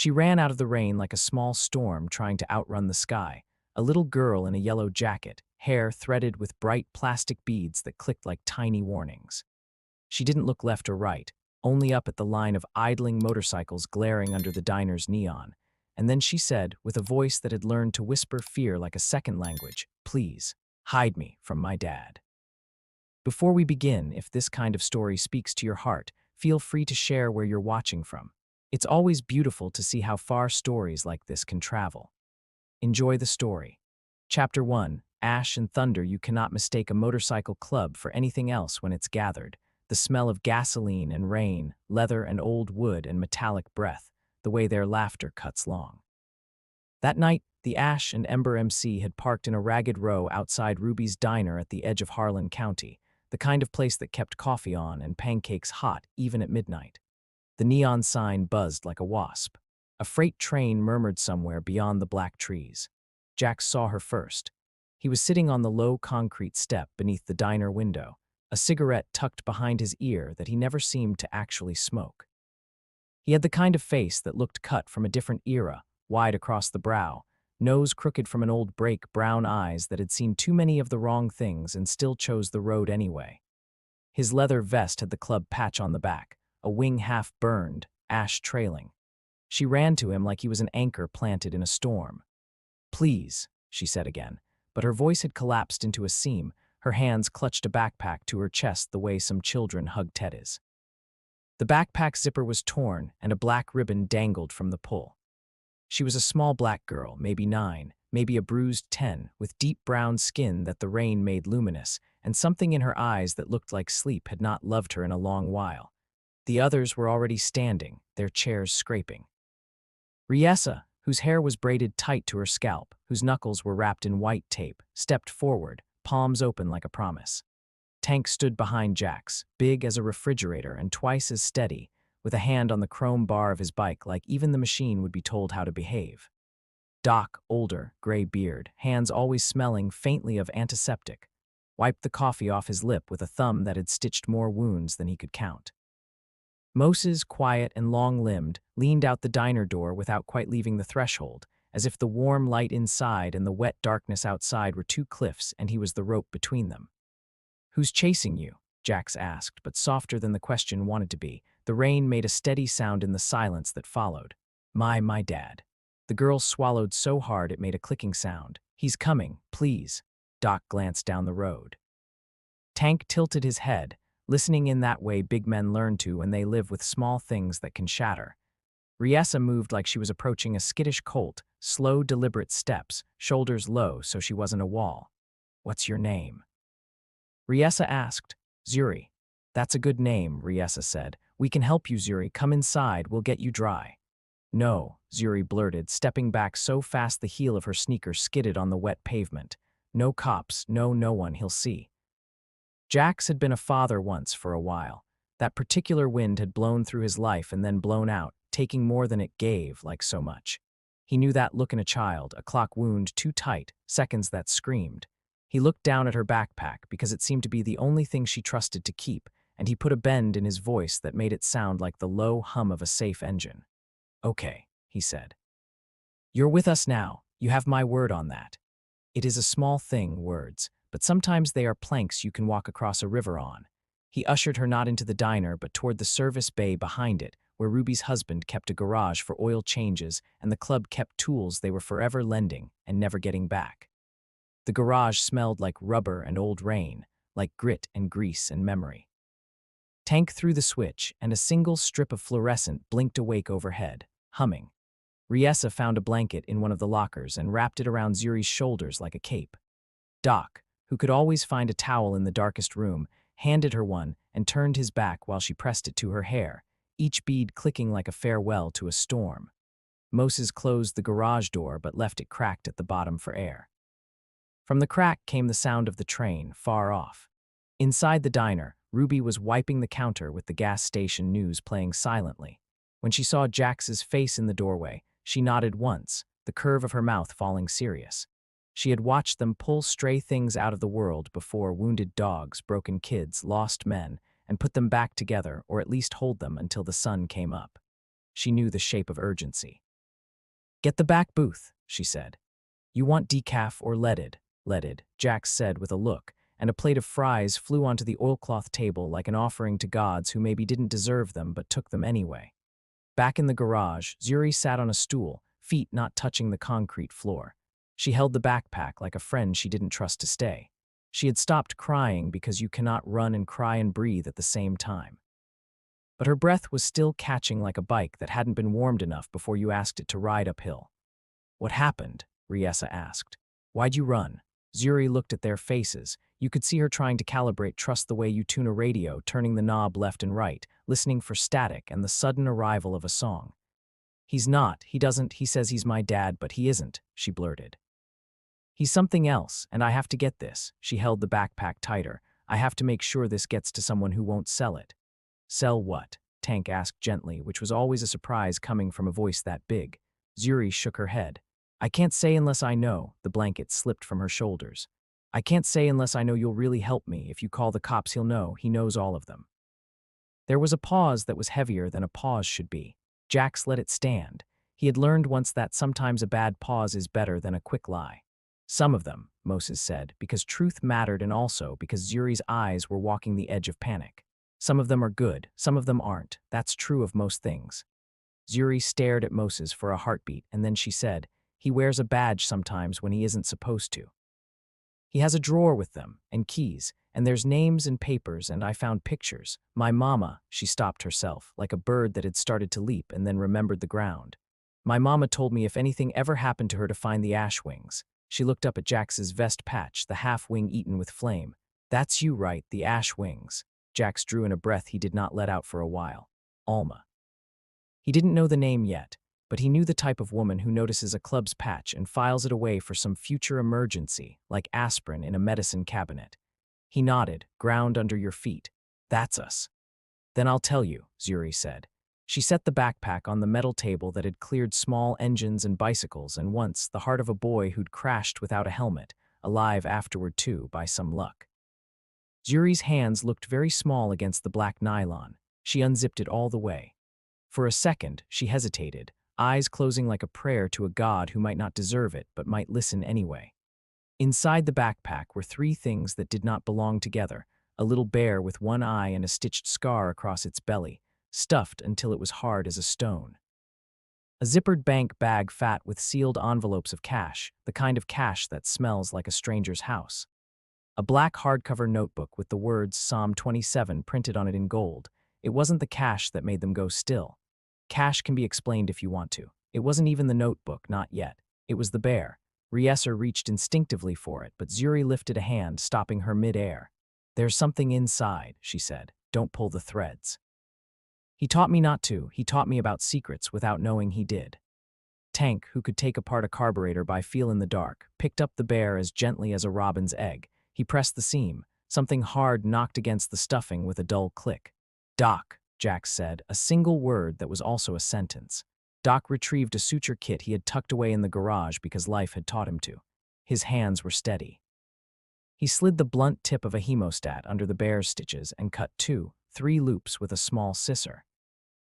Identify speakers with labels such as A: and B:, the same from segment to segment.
A: She ran out of the rain like a small storm trying to outrun the sky, a little girl in a yellow jacket, hair threaded with bright plastic beads that clicked like tiny warnings. She didn't look left or right, only up at the line of idling motorcycles glaring under the diner's neon. And then she said, with a voice that had learned to whisper fear like a second language, "Please, hide me from my dad." Before we begin, if this kind of story speaks to your heart, feel free to share where you're watching from. It's always beautiful to see how far stories like this can travel. Enjoy the story. Chapter 1, Ash and Thunder. You cannot mistake a motorcycle club for anything else when it's gathered. The smell of gasoline and rain, leather and old wood and metallic breath, the way their laughter cuts long. That night, the Ash and Ember MC had parked in a ragged row outside Ruby's diner at the edge of Harlan County, the kind of place that kept coffee on and pancakes hot even at midnight. The neon sign buzzed like a wasp. A freight train murmured somewhere beyond the black trees. Jax saw her first. He was sitting on the low concrete step beneath the diner window, a cigarette tucked behind his ear that he never seemed to actually smoke. He had the kind of face that looked cut from a different era, wide across the brow, nose crooked from an old break, brown eyes that had seen too many of the wrong things and still chose the road anyway. His leather vest had the club patch on the back, a wing half burned, ash trailing. She ran to him like he was an anchor planted in a storm. "Please," she said again, but her voice had collapsed into a seam. Her hands clutched a backpack to her chest the way some children hug teddies. The backpack zipper was torn and a black ribbon dangled from the pull. She was a small black girl, maybe 9, maybe a bruised 10, with deep brown skin that the rain made luminous, and something in her eyes that looked like sleep had not loved her in a long while. The others were already standing, their chairs scraping. Riessa, whose hair was braided tight to her scalp, whose knuckles were wrapped in white tape, stepped forward, palms open like a promise. Tank stood behind Jax, big as a refrigerator and twice as steady, with a hand on the chrome bar of his bike like even the machine would be told how to behave. Doc, older, gray beard, hands always smelling faintly of antiseptic, wiped the coffee off his lip with a thumb that had stitched more wounds than he could count. Moses, quiet and long-limbed, leaned out the diner door without quite leaving the threshold, as if the warm light inside and the wet darkness outside were two cliffs and he was the rope between them. "Who's chasing you?" Jax asked, but softer than the question wanted to be. The rain made a steady sound in the silence that followed. My dad." The girl swallowed so hard it made a clicking sound. "He's coming, please." Doc glanced down the road. Tank tilted his head, listening in that way big men learn to when they live with small things that can shatter. Riessa moved like she was approaching a skittish colt, slow, deliberate steps, shoulders low so she wasn't a wall. "What's your name?" Riessa asked. "Zuri." "That's a good name," Riessa said. "We can help you, Zuri. Come inside, we'll get you dry." "No," Zuri blurted, stepping back so fast the heel of her sneaker skidded on the wet pavement. "No cops, no one he'll see." Jax had been a father once for a while. That particular wind had blown through his life and then blown out, taking more than it gave, like so much. He knew that look in a child, a clock wound too tight, seconds that screamed. He looked down at her backpack because it seemed to be the only thing she trusted to keep, and he put a bend in his voice that made it sound like the low hum of a safe engine. "Okay," he said. "You're with us now. You have my word on that. It is a small thing, words, but sometimes they are planks you can walk across a river on." He ushered her not into the diner but toward the service bay behind it, where Ruby's husband kept a garage for oil changes and the club kept tools they were forever lending and never getting back. The garage smelled like rubber and old rain, like grit and grease and memory. Tank threw the switch, and a single strip of fluorescent blinked awake overhead, humming. Riessa found a blanket in one of the lockers and wrapped it around Zuri's shoulders like a cape. Doc, who could always find a towel in the darkest room, handed her one and turned his back while she pressed it to her hair, each bead clicking like a farewell to a storm. Moses closed the garage door but left it cracked at the bottom for air. From the crack came the sound of the train, far off. Inside the diner, Ruby was wiping the counter with the gas station news playing silently. When she saw Jax's face in the doorway, she nodded once, the curve of her mouth falling serious. She had watched them pull stray things out of the world before: wounded dogs, broken kids, lost men, and put them back together or at least hold them until the sun came up. She knew the shape of urgency. Get the back booth, she said. You want decaf or leaded? Leaded, Jax said with a look, and a plate of fries flew onto the oilcloth table like an offering to gods who maybe didn't deserve them but took them anyway. Back in the garage, Zuri sat on a stool, feet not touching the concrete floor. She held the backpack like a friend she didn't trust to stay. She had stopped crying because you cannot run and cry and breathe at the same time. But her breath was still catching like a bike that hadn't been warmed enough before you asked it to ride uphill. What happened? Riessa asked. Why'd you run? Zuri looked at their faces. You could see her trying to calibrate trust the way you tune a radio, turning the knob left and right, listening for static and the sudden arrival of a song. He's not, he doesn't, he says he's my dad, but he isn't, she blurted. He's something else, and I have to get this. She held the backpack tighter. I have to make sure this gets to someone who won't sell it. Sell what? Tank asked gently, which was always a surprise coming from a voice that big. Zuri shook her head. I can't say unless I know. The blanket slipped from her shoulders. I can't say unless I know you'll really help me. If you call the cops, he'll know. He knows all of them. There was a pause that was heavier than a pause should be. Jax let it stand. He had learned once that sometimes a bad pause is better than a quick lie. Some of them, Moses said, because truth mattered and also because Zuri's eyes were walking the edge of panic. Some of them are good, some of them aren't. That's true of most things. Zuri stared at Moses for a heartbeat, and then she said, he wears a badge sometimes when he isn't supposed to. He has a drawer with them, and keys, and there's names and papers, and I found pictures. My mama, she stopped herself, like a bird that had started to leap and then remembered the ground. My mama told me if anything ever happened to her to find the ash wings. She looked up at Jax's vest patch, the half wing eaten with flame. That's you, right, the ash wings. Jax drew in a breath he did not let out for a while. Alma. He didn't know the name yet, but he knew the type of woman who notices a club's patch and files it away for some future emergency, like aspirin in a medicine cabinet. He nodded, ground under your feet. That's us. Then I'll tell you, Zuri said. She set the backpack on the metal table that had cleared small engines and bicycles and once the heart of a boy who'd crashed without a helmet, alive afterward too, by some luck. Zuri's hands looked very small against the black nylon. She unzipped it all the way. For a second, she hesitated, eyes closing like a prayer to a god who might not deserve it but might listen anyway. Inside the backpack were three things that did not belong together: a little bear with one eye and a stitched scar across its belly, stuffed until it was hard as a stone. A zippered bank bag fat with sealed envelopes of cash, the kind of cash that smells like a stranger's house. A black hardcover notebook with the words Psalm 27 printed on it in gold. It wasn't the cash that made them go still. Cash can be explained if you want to. It wasn't even the notebook, not yet. It was the bear. Riessa reached instinctively for it, but Zuri lifted a hand, stopping her mid-air. There's something inside, she said. Don't pull the threads. He taught me not to. He taught me about secrets without knowing he did. Tank, who could take apart a carburetor by feel in the dark, picked up the bear as gently as a robin's egg. He pressed the seam. Something hard knocked against the stuffing with a dull click. Doc, Jax said, a single word that was also a sentence. Doc retrieved a suture kit he had tucked away in the garage because life had taught him to. His hands were steady. He slid the blunt tip of a hemostat under the bear's stitches and cut 2-3 loops with a small scissor.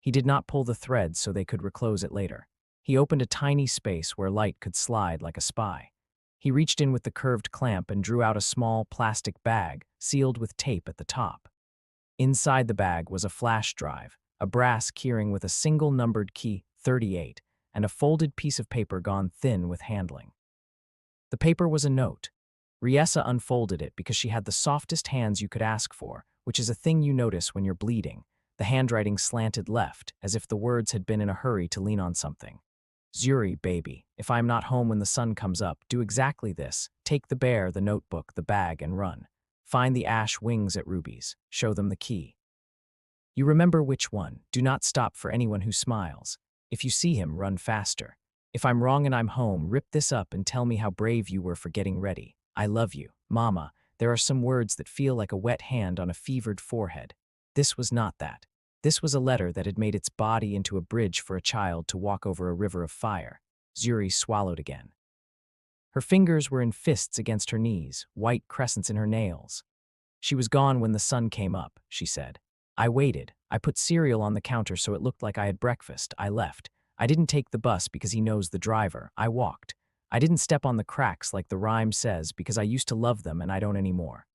A: He did not pull the threads so they could reclose it later. He opened a tiny space where light could slide like a spy. He reached in with the curved clamp and drew out a small plastic bag, sealed with tape at the top. Inside the bag was a flash drive, a brass keyring with a single numbered key, 38, and a folded piece of paper gone thin with handling. The paper was a note. Riessa unfolded it because she had the softest hands you could ask for, which is a thing you notice when you're bleeding. The handwriting slanted left, as if the words had been in a hurry to lean on something. Zuri, baby, if I am not home when the sun comes up, do exactly this. Take the bear, the notebook, the bag, and run. Find the ash wings at Ruby's. Show them the key. You remember which one. Do not stop for anyone who smiles. If you see him, run faster. If I'm wrong and I'm home, rip this up and tell me how brave you were for getting ready. I love you, Mama. There are some words that feel like a wet hand on a fevered forehead. This was not that. This was a letter that had made its body into a bridge for a child to walk over a river of fire. Zuri swallowed again. Her fingers were in fists against her knees, white crescents in her nails. She was gone when the sun came up, she said. I waited. I put cereal on the counter so it looked like I had breakfast. I left. I didn't take the bus because he knows the driver. I walked. I didn't step on the cracks like the rhyme says because I used to love them and I don't anymore.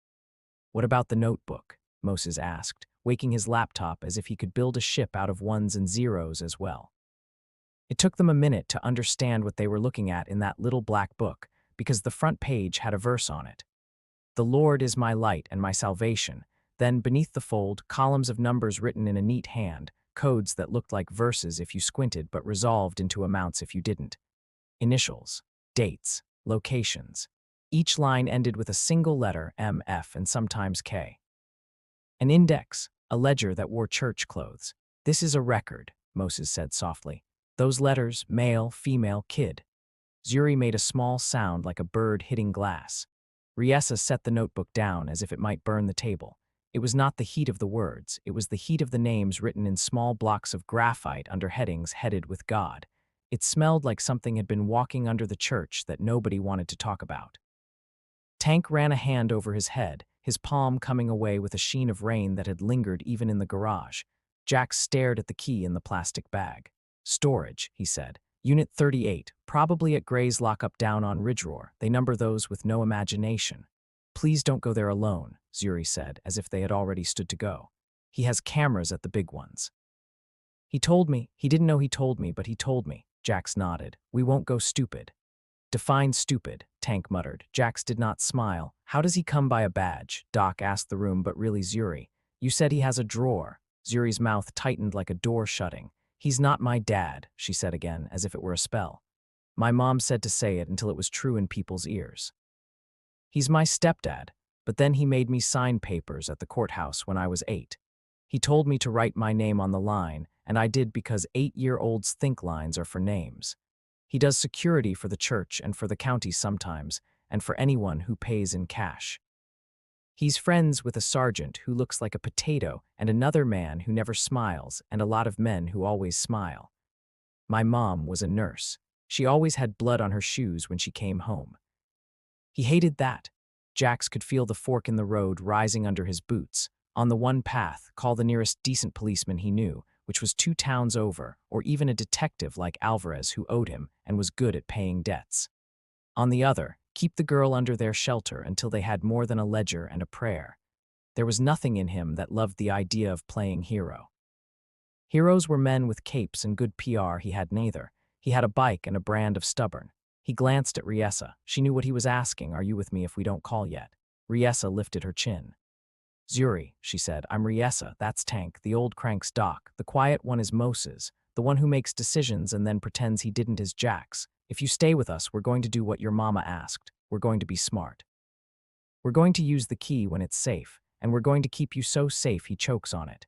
A: What about the notebook? Moses asked, waking his laptop as if he could build a ship out of ones and zeros as well. It took them a minute to understand what they were looking at in that little black book, because the front page had a verse on it. The Lord is my light and my salvation. Then, beneath the fold, columns of numbers written in a neat hand, codes that looked like verses if you squinted but resolved into amounts if you didn't. Initials, dates, locations. Each line ended with a single letter, M, F, and sometimes K. An index, a ledger that wore church clothes. This is a record, Moses said softly. Those letters, male, female, kid. Zuri made a small sound like a bird hitting glass. Riessa set the notebook down as if it might burn the table. It was not the heat of the words, it was the heat of the names written in small blocks of graphite under headings headed with God. It smelled like something had been walking under the church that nobody wanted to talk about. Tank ran a hand over his head, his palm coming away with a sheen of rain that had lingered even in the garage. Jack stared at the key in the plastic bag. Storage, he said. Unit 38, probably at Gray's lockup down on Ridgeroar. They number those with no imagination. Please don't go there alone, Zuri said, as if they had already stood to go. He has cameras at the big ones. He told me. He didn't know he told me, but he told me. Jax nodded. We won't go stupid. Define stupid, Tank muttered. Jax did not smile. How does he come by a badge? Doc asked the room, but really Zuri. You said he has a drawer. Zuri's mouth tightened like a door shutting. He's not my dad, she said again, as if it were a spell. My mom said to say it until it was true in people's ears. He's my stepdad, but then he made me sign papers at the courthouse when I was 8. He told me to write my name on the line, and I did because 8-year-olds think lines are for names. He does security for the church and for the county sometimes, and for anyone who pays in cash. He's friends with a sergeant who looks like a potato and another man who never smiles and a lot of men who always smile. My mom was a nurse. She always had blood on her shoes when she came home. He hated that. Jax could feel the fork in the road rising under his boots. On the one path, call the nearest decent policeman he knew, which was 2 towns over, or even a detective like Alvarez who owed him and was good at paying debts. On the other, keep the girl under their shelter until they had more than a ledger and a prayer. There was nothing in him that loved the idea of playing hero. Heroes were men with capes and good PR. He had neither. He had a bike and a brand of stubborn. He glanced at Riessa. She knew what he was asking. Are you with me if we don't call yet? Riessa lifted her chin. Zuri, she said. I'm Riessa. That's Tank, the old crank's Doc. The quiet one is Moses. The one who makes decisions and then pretends he didn't is Jax. If you stay with us, we're going to do what your mama asked. We're going to be smart. We're going to use the key when it's safe, and we're going to keep you so safe he chokes on it.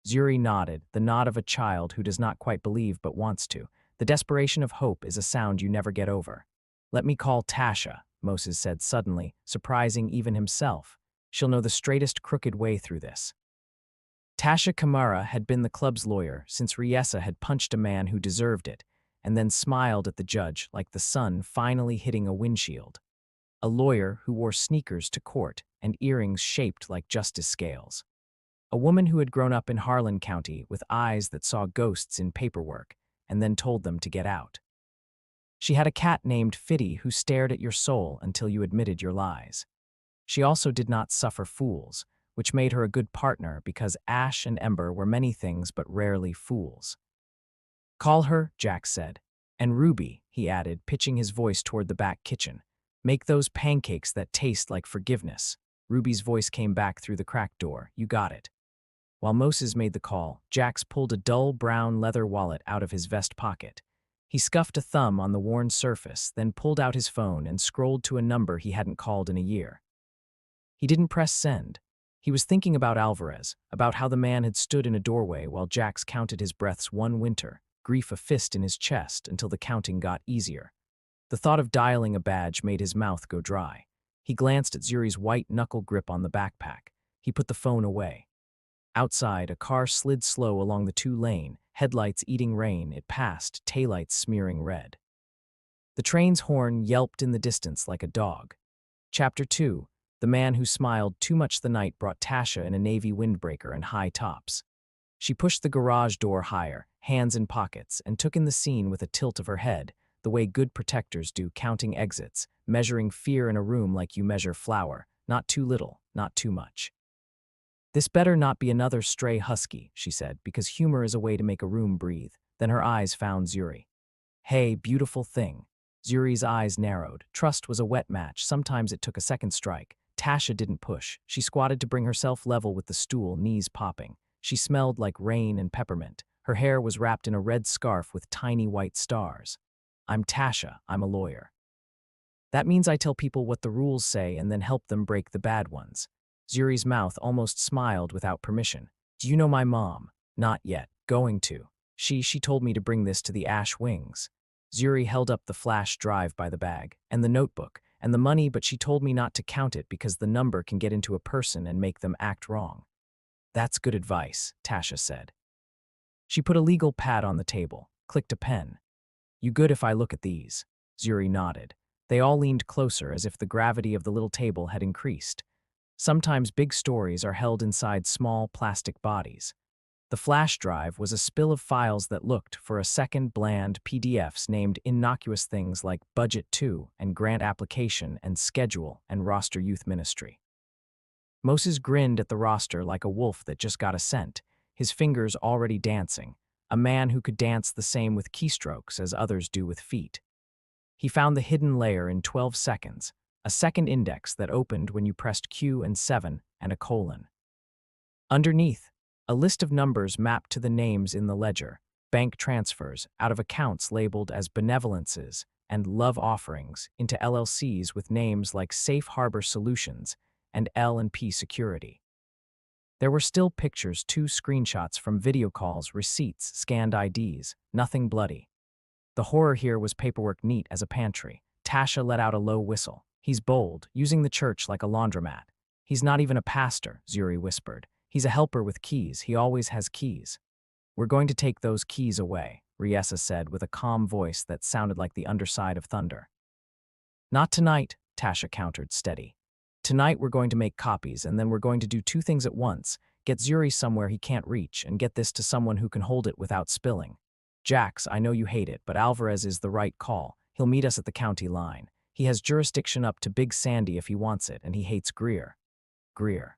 A: Zuri nodded, the nod of a child who does not quite believe but wants to. The desperation of hope is a sound you never get over. Let me call Tasha, Moses said suddenly, surprising even himself. She'll know the straightest crooked way through this. Tasha Kamara had been the club's lawyer since Riessa had punched a man who deserved it, and then smiled at the judge like the sun finally hitting a windshield. A lawyer who wore sneakers to court and earrings shaped like justice scales. A woman who had grown up in Harlan County with eyes that saw ghosts in paperwork and then told them to get out. She had a cat named Fiddy who stared at your soul until you admitted your lies. She also did not suffer fools, which made her a good partner because Ash and Ember were many things but rarely fools. Call her, Jack said. And Ruby, he added, pitching his voice toward the back kitchen. Make those pancakes that taste like forgiveness. Ruby's voice came back through the cracked door. You got it. While Moses made the call, Jax pulled a dull brown leather wallet out of his vest pocket. He scuffed a thumb on the worn surface, then pulled out his phone and scrolled to a number he hadn't called in a year. He didn't press send. He was thinking about Alvarez, about how the man had stood in a doorway while Jax counted his breaths one winter, grief a fist in his chest until the counting got easier. The thought of dialing a badge made his mouth go dry. He glanced at Zuri's white knuckle grip on the backpack. He put the phone away. Outside, a car slid slow along the 2-lane, headlights eating rain. It passed, taillights smearing red. The train's horn yelped in the distance like a dog. Chapter 2. The man who smiled too much the night brought Tasha in a navy windbreaker and high tops. She pushed the garage door higher, hands in pockets, and took in the scene with a tilt of her head, the way good protectors do, counting exits, measuring fear in a room like you measure flour, not too little, not too much. "This better not be another stray husky," she said, because humor is a way to make a room breathe. Then her eyes found Zuri. "Hey, beautiful thing." Zuri's eyes narrowed. Trust was a wet match. Sometimes it took a second strike. Tasha didn't push. She squatted to bring herself level with the stool, knees popping. She smelled like rain and peppermint. Her hair was wrapped in a red scarf with tiny white stars. "I'm Tasha. I'm a lawyer. That means I tell people what the rules say and then help them break the bad ones." Zuri's mouth almost smiled without permission. "Do you know my mom?" "Not yet. Going to. She told me to bring this to the Ash Wings." Zuri held up the flash drive by the bag, and the notebook, and the money, but she told me not to count it because the number can get into a person and make them act wrong. "That's good advice," Tasha said. She put a legal pad on the table, clicked a pen. "You good if I look at these?" Zuri nodded. They all leaned closer as if the gravity of the little table had increased. Sometimes big stories are held inside small plastic bodies. The flash drive was a spill of files that looked, for a second, bland PDFs named innocuous things like Budget 2 and Grant Application and Schedule and Roster Youth Ministry. Moses grinned at the roster like a wolf that just got a scent, his fingers already dancing, a man who could dance the same with keystrokes as others do with feet. He found the hidden layer in 12 seconds, a second index that opened when you pressed Q and 7 and a colon. Underneath, a list of numbers mapped to the names in the ledger, bank transfers out of accounts labeled as benevolences and love offerings into LLCs with names like Safe Harbor Solutions and L&P Security. There were still pictures, 2 screenshots from video calls, receipts, scanned IDs, nothing bloody. The horror here was paperwork neat as a pantry. Tasha let out a low whistle. "He's bold, using the church like a laundromat." "He's not even a pastor," Zuri whispered. "He's a helper with keys. He always has keys." "We're going to take those keys away," Riessa said with a calm voice that sounded like the underside of thunder. "Not tonight," Tasha countered, steady. "Tonight we're going to make copies, and then we're going to do 2 things at once. Get Zuri somewhere he can't reach, and get this to someone who can hold it without spilling. Jax, I know you hate it, but Alvarez is the right call. He'll meet us at the county line. He has jurisdiction up to Big Sandy if he wants it, and he hates Greer." "Greer,"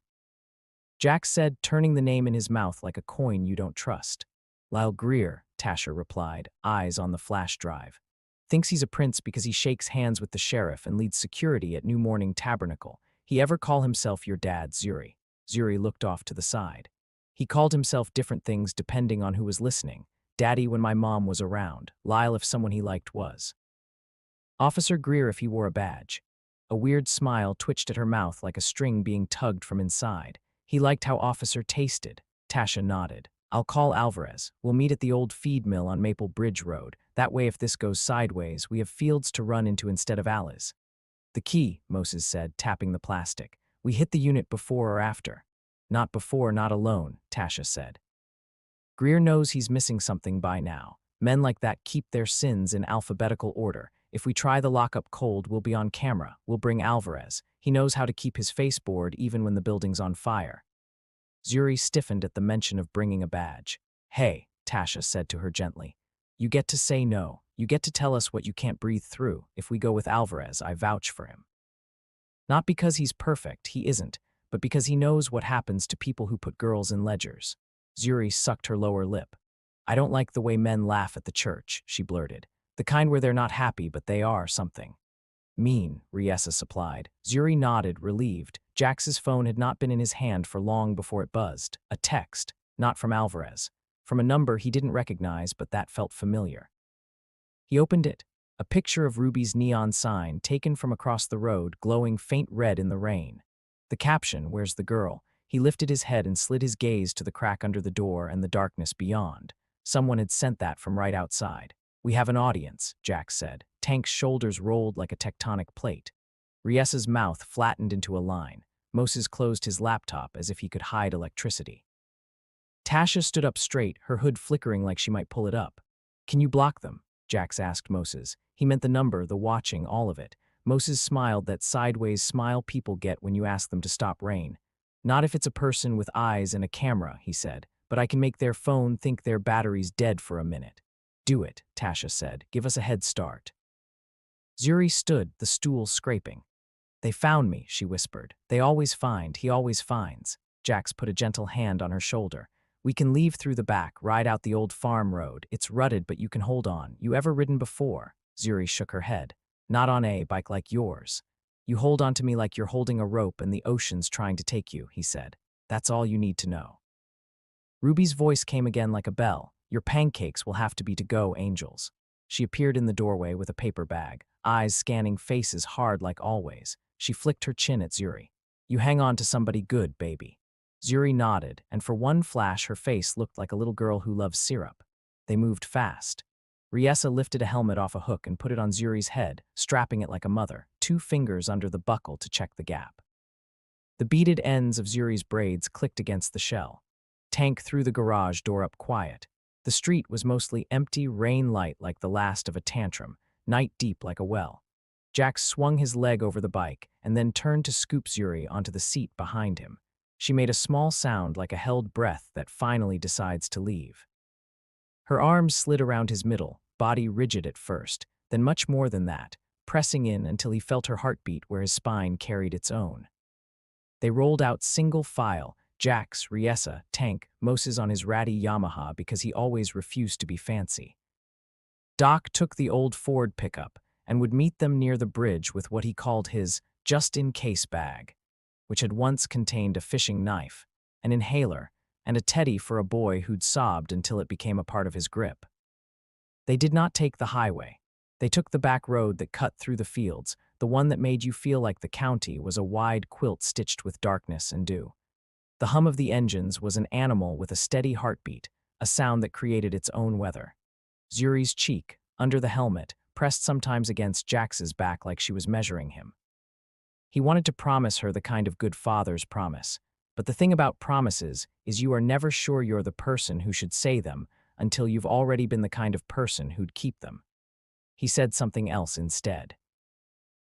A: Jax said, turning the name in his mouth like a coin you don't trust. "Lyle Greer," Tasha replied, eyes on the flash drive. "Thinks he's a prince because he shakes hands with the sheriff and leads security at New Morning Tabernacle. He ever call himself your dad, Zuri?" Zuri looked off to the side. "He called himself different things depending on who was listening. Daddy when my mom was around, Lyle if someone he liked was. Officer Greer if he wore a badge." A weird smile twitched at her mouth like a string being tugged from inside. "He liked how Officer tasted." Tasha nodded. "I'll call Alvarez. We'll meet at the old feed mill on Maple Bridge Road. That way if this goes sideways, we have fields to run into instead of alleys." "The key," Moses said, tapping the plastic. "We hit the unit before or after?" "Not before, not alone," Tasha said. "Greer knows he's missing something by now. Men like that keep their sins in alphabetical order. If we try the lockup cold, we'll be on camera. We'll bring Alvarez. He knows how to keep his face bored even when the building's on fire." Zuri stiffened at the mention of bringing a badge. "Hey," Tasha said to her gently. "You get to say no. You get to tell us what you can't breathe through. If we go with Alvarez, I vouch for him. Not because he's perfect, he isn't, but because he knows what happens to people who put girls in ledgers." Zuri sucked her lower lip. "I don't like the way men laugh at the church," she blurted. "The kind where they're not happy, but they are something." "Mean," Riessa supplied. Zuri nodded, relieved. Jax's phone had not been in his hand for long before it buzzed. A text, not from Alvarez. From a number he didn't recognize, but that felt familiar. He opened it. A picture of Ruby's neon sign taken from across the road, glowing faint red in the rain. The caption, "Where's the girl?" He lifted his head and slid his gaze to the crack under the door and the darkness beyond. Someone had sent that from right outside. "We have an audience," Jax said. Tank's shoulders rolled like a tectonic plate. Riessa's mouth flattened into a line. Moses closed his laptop as if he could hide electricity. Tasha stood up straight, her hood flickering like she might pull it up. "Can you block them?" Jax asked Moses. He meant the number, the watching, all of it. Moses smiled, that sideways smile people get when you ask them to stop rain. "Not if it's a person with eyes and a camera," he said. but I can make their phone think their battery's dead for a minute. Do it, Tasha said. Give us a head start. Zuri stood, the stool scraping. They found me, she whispered. They always find, he always finds. Jax put a gentle hand on her shoulder. We can leave through the back, ride out the old farm road. It's rutted, but you can hold on. You ever ridden before? Zuri shook her head. Not on a bike like yours. You hold on to me like you're holding a rope and the ocean's trying to take you, he said. That's all you need to know. Ruby's voice came again like a bell. Your pancakes will have to be to-go, angels. She appeared in the doorway with a paper bag, eyes scanning faces hard like always. She flicked her chin at Zuri. You hang on to somebody good, baby. Zuri nodded, and for one flash her face looked like a little girl who loves syrup. They moved fast. Riessa lifted a helmet off a hook and put it on Zuri's head, strapping it like a mother, 2 fingers under the buckle to check the gap. The beaded ends of Zuri's braids clicked against the shell. Tank threw the garage door up quiet. The street was mostly empty rain light like the last of a tantrum, night deep like a well. Jax swung his leg over the bike and then turned to scoop Zuri onto the seat behind him. She made a small sound like a held breath that finally decides to leave. Her arms slid around his middle, body rigid at first, then much more than that, pressing in until he felt her heartbeat where his spine carried its own. They rolled out single file, Jax, Riessa, Tank, Moses on his ratty Yamaha because he always refused to be fancy. Doc took the old Ford pickup and would meet them near the bridge with what he called his just-in-case bag, which had once contained a fishing knife, an inhaler, and a teddy for a boy who'd sobbed until it became a part of his grip. They did not take the highway. They took the back road that cut through the fields, the one that made you feel like the county was a wide quilt stitched with darkness and dew. The hum of the engines was an animal with a steady heartbeat, a sound that created its own weather. Zuri's cheek, under the helmet, pressed sometimes against Jax's back like she was measuring him. He wanted to promise her the kind of good fathers promise. But the thing about promises is you are never sure you're the person who should say them until you've already been the kind of person who'd keep them. He said something else instead.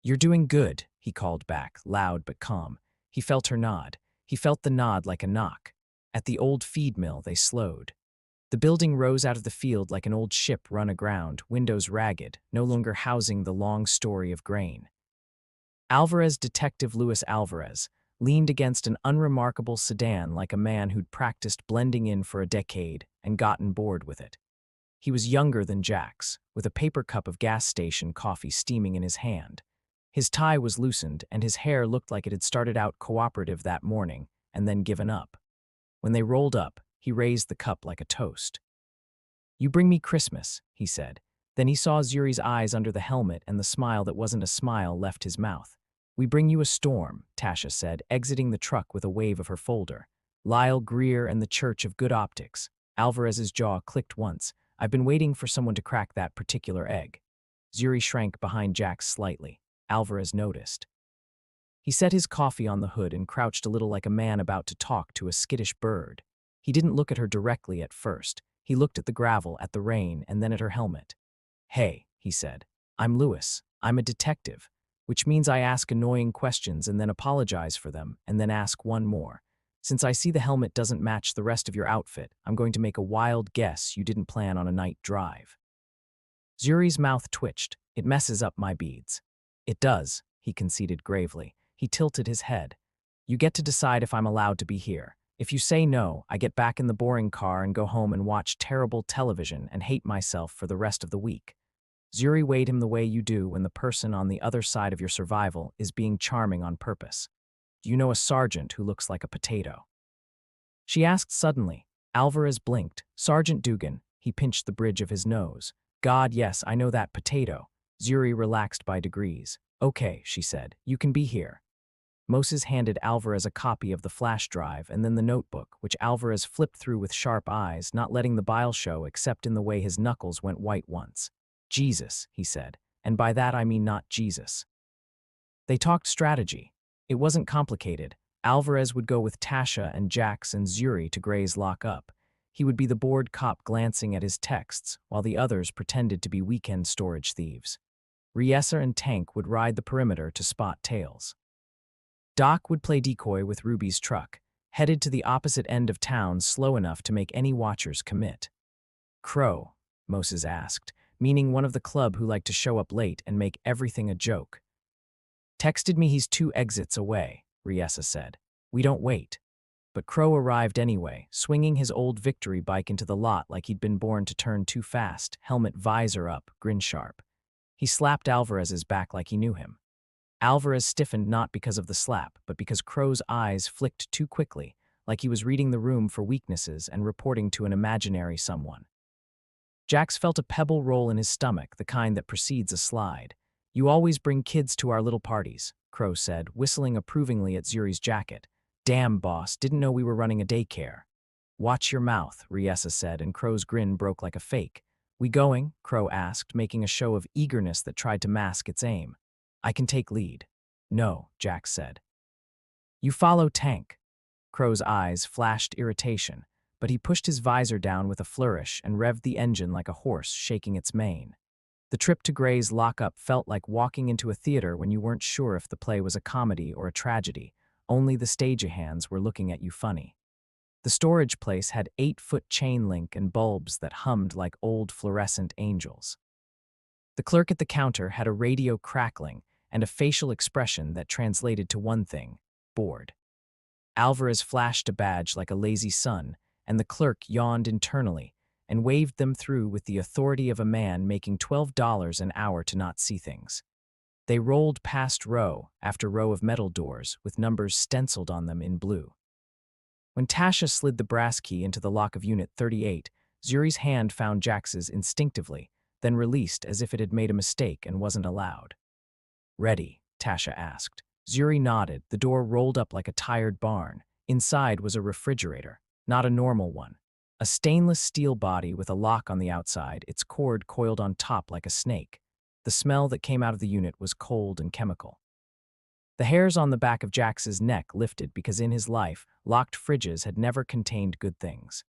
A: You're doing good, he called back, loud but calm. He felt her nod. He felt the nod like a knock. At the old feed mill, they slowed. The building rose out of the field like an old ship run aground, windows ragged, no longer housing the long story of grain. Alvarez, Detective Luis Alvarez, leaned against an unremarkable sedan like a man who'd practiced blending in for a decade and gotten bored with it. He was younger than Jax, with a paper cup of gas station coffee steaming in his hand. His tie was loosened, and his hair looked like it had started out cooperative that morning and then given up. When they rolled up, he raised the cup like a toast. You bring me Christmas, he said. Then he saw Zuri's eyes under the helmet, and the smile that wasn't a smile left his mouth. We bring you a storm, Tasha said, exiting the truck with a wave of her folder. Lyle Greer and the Church of Good Optics. Alvarez's jaw clicked once. I've been waiting for someone to crack that particular egg. Zuri shrank behind Jax slightly. Alvarez noticed. He set his coffee on the hood and crouched a little like a man about to talk to a skittish bird. He didn't look at her directly at first. He looked at the gravel, at the rain, and then at her helmet. Hey, he said. I'm Luis. I'm a detective, which means I ask annoying questions and then apologize for them, and then ask one more. Since I see the helmet doesn't match the rest of your outfit, I'm going to make a wild guess you didn't plan on a night drive. Zuri's mouth twitched. It messes up my beads. It does, he conceded gravely. He tilted his head. You get to decide if I'm allowed to be here. If you say no, I get back in the boring car and go home and watch terrible television and hate myself for the rest of the week. Zuri weighed him the way you do when the person on the other side of your survival is being charming on purpose. Do you know a sergeant who looks like a potato? She asked suddenly. Alvarez blinked. Sergeant Dugan. He pinched the bridge of his nose. God, yes, I know that potato. Zuri relaxed by degrees. Okay, she said. You can be here. Moses handed Alvarez a copy of the flash drive and then the notebook, which Alvarez flipped through with sharp eyes, not letting the bile show except in the way his knuckles went white once. Jesus, he said, and by that I mean not Jesus. They talked strategy. It wasn't complicated. Alvarez would go with Tasha and Jax and Zuri to Gray's lock-up. He would be the bored cop glancing at his texts, while the others pretended to be weekend storage thieves. Riessa and Tank would ride the perimeter to spot tails. Doc would play decoy with Ruby's truck. headed to the opposite end of town slow enough to make any watchers commit. Crow, Moses asked, meaning one of the club who liked to show up late and make everything a joke. Texted me he's 2 exits away, Riessa said. We don't wait. But Crow arrived anyway, swinging his old victory bike into the lot like he'd been born to turn too fast, helmet visor up, grin sharp. He slapped Alvarez's back like he knew him. Alvarez stiffened not because of the slap, but because Crow's eyes flicked too quickly, like he was reading the room for weaknesses and reporting to an imaginary someone. Jax felt a pebble roll in his stomach, the kind that precedes a slide. You always bring kids to our little parties, Crow said, whistling approvingly at Zuri's jacket. Damn, boss, didn't know we were running a daycare. Watch your mouth, Riessa said, and Crow's grin broke like a fake. We going? Crow asked, making a show of eagerness that tried to mask its aim. I can take lead. No, Jax said. You follow Tank. Crow's eyes flashed irritation, but he pushed his visor down with a flourish and revved the engine like a horse shaking its mane. The trip to Gray's lockup felt like walking into a theater when you weren't sure if the play was a comedy or a tragedy. Only the stagehands were looking at you funny. The storage place had 8-foot chain link and bulbs that hummed like old fluorescent angels. The clerk at the counter had a radio crackling and a facial expression that translated to one thing: bored. Alvarez flashed a badge like a lazy son, and the clerk yawned internally and waved them through with the authority of a man making $12 an hour to not see things. They rolled past row after row of metal doors with numbers stenciled on them in blue. When Tasha slid the brass key into the lock of Unit 38, Zuri's hand found Jax's instinctively, then released as if it had made a mistake and wasn't allowed. Ready? Tasha asked. Zuri nodded. The door rolled up like a tired barn. Inside was a refrigerator, not a normal one. A stainless steel body with a lock on the outside, its cord coiled on top like a snake. The smell that came out of the unit was cold and chemical. The hairs on the back of Jax's neck lifted because in his life, locked fridges had never contained good things.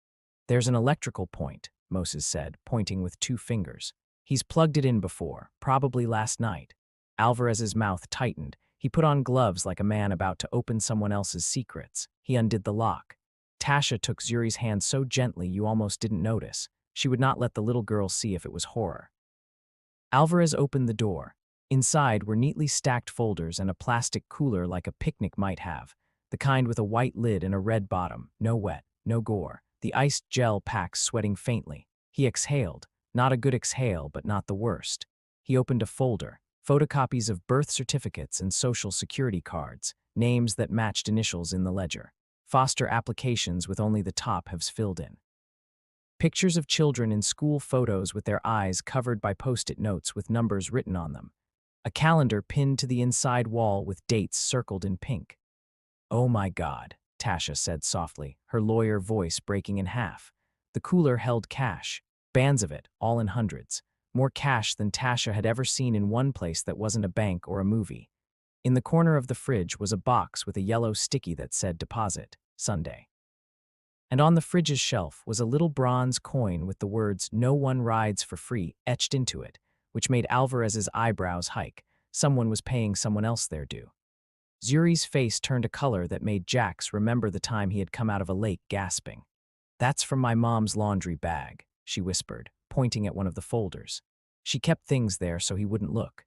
A: There's an electrical point, Moses said, pointing with 2 fingers. He's plugged it in before, probably last night. Alvarez's mouth tightened. He put on gloves like a man about to open someone else's secrets. He undid the lock. Tasha took Zuri's hand so gently you almost didn't notice. She would not let the little girl see if it was horror. Alvarez opened the door. Inside were neatly stacked folders and a plastic cooler like a picnic might have, the kind with a white lid and a red bottom, no wet, no gore, the iced gel packs sweating faintly. He exhaled, not a good exhale, but not the worst. He opened a folder, photocopies of birth certificates and social security cards, names that matched initials in the ledger, foster applications with only the top halves filled in. Pictures of children in school photos with their eyes covered by post-it notes with numbers written on them. A calendar pinned to the inside wall with dates circled in pink. Oh my God, Tasha said softly, her lawyer voice breaking in half. The cooler held cash, bands of it, all in hundreds. More cash than Tasha had ever seen in one place that wasn't a bank or a movie. In the corner of the fridge was a box with a yellow sticky that said Deposit, Sunday. And on the fridge's shelf was a little bronze coin with the words "No one rides for free" etched into it, which made Alvarez's eyebrows hike. Someone was paying someone else their due. Zuri's face turned a color that made Jax remember the time he had come out of a lake gasping. That's from my mom's laundry bag, she whispered, pointing at one of the folders. She kept things there so he wouldn't look.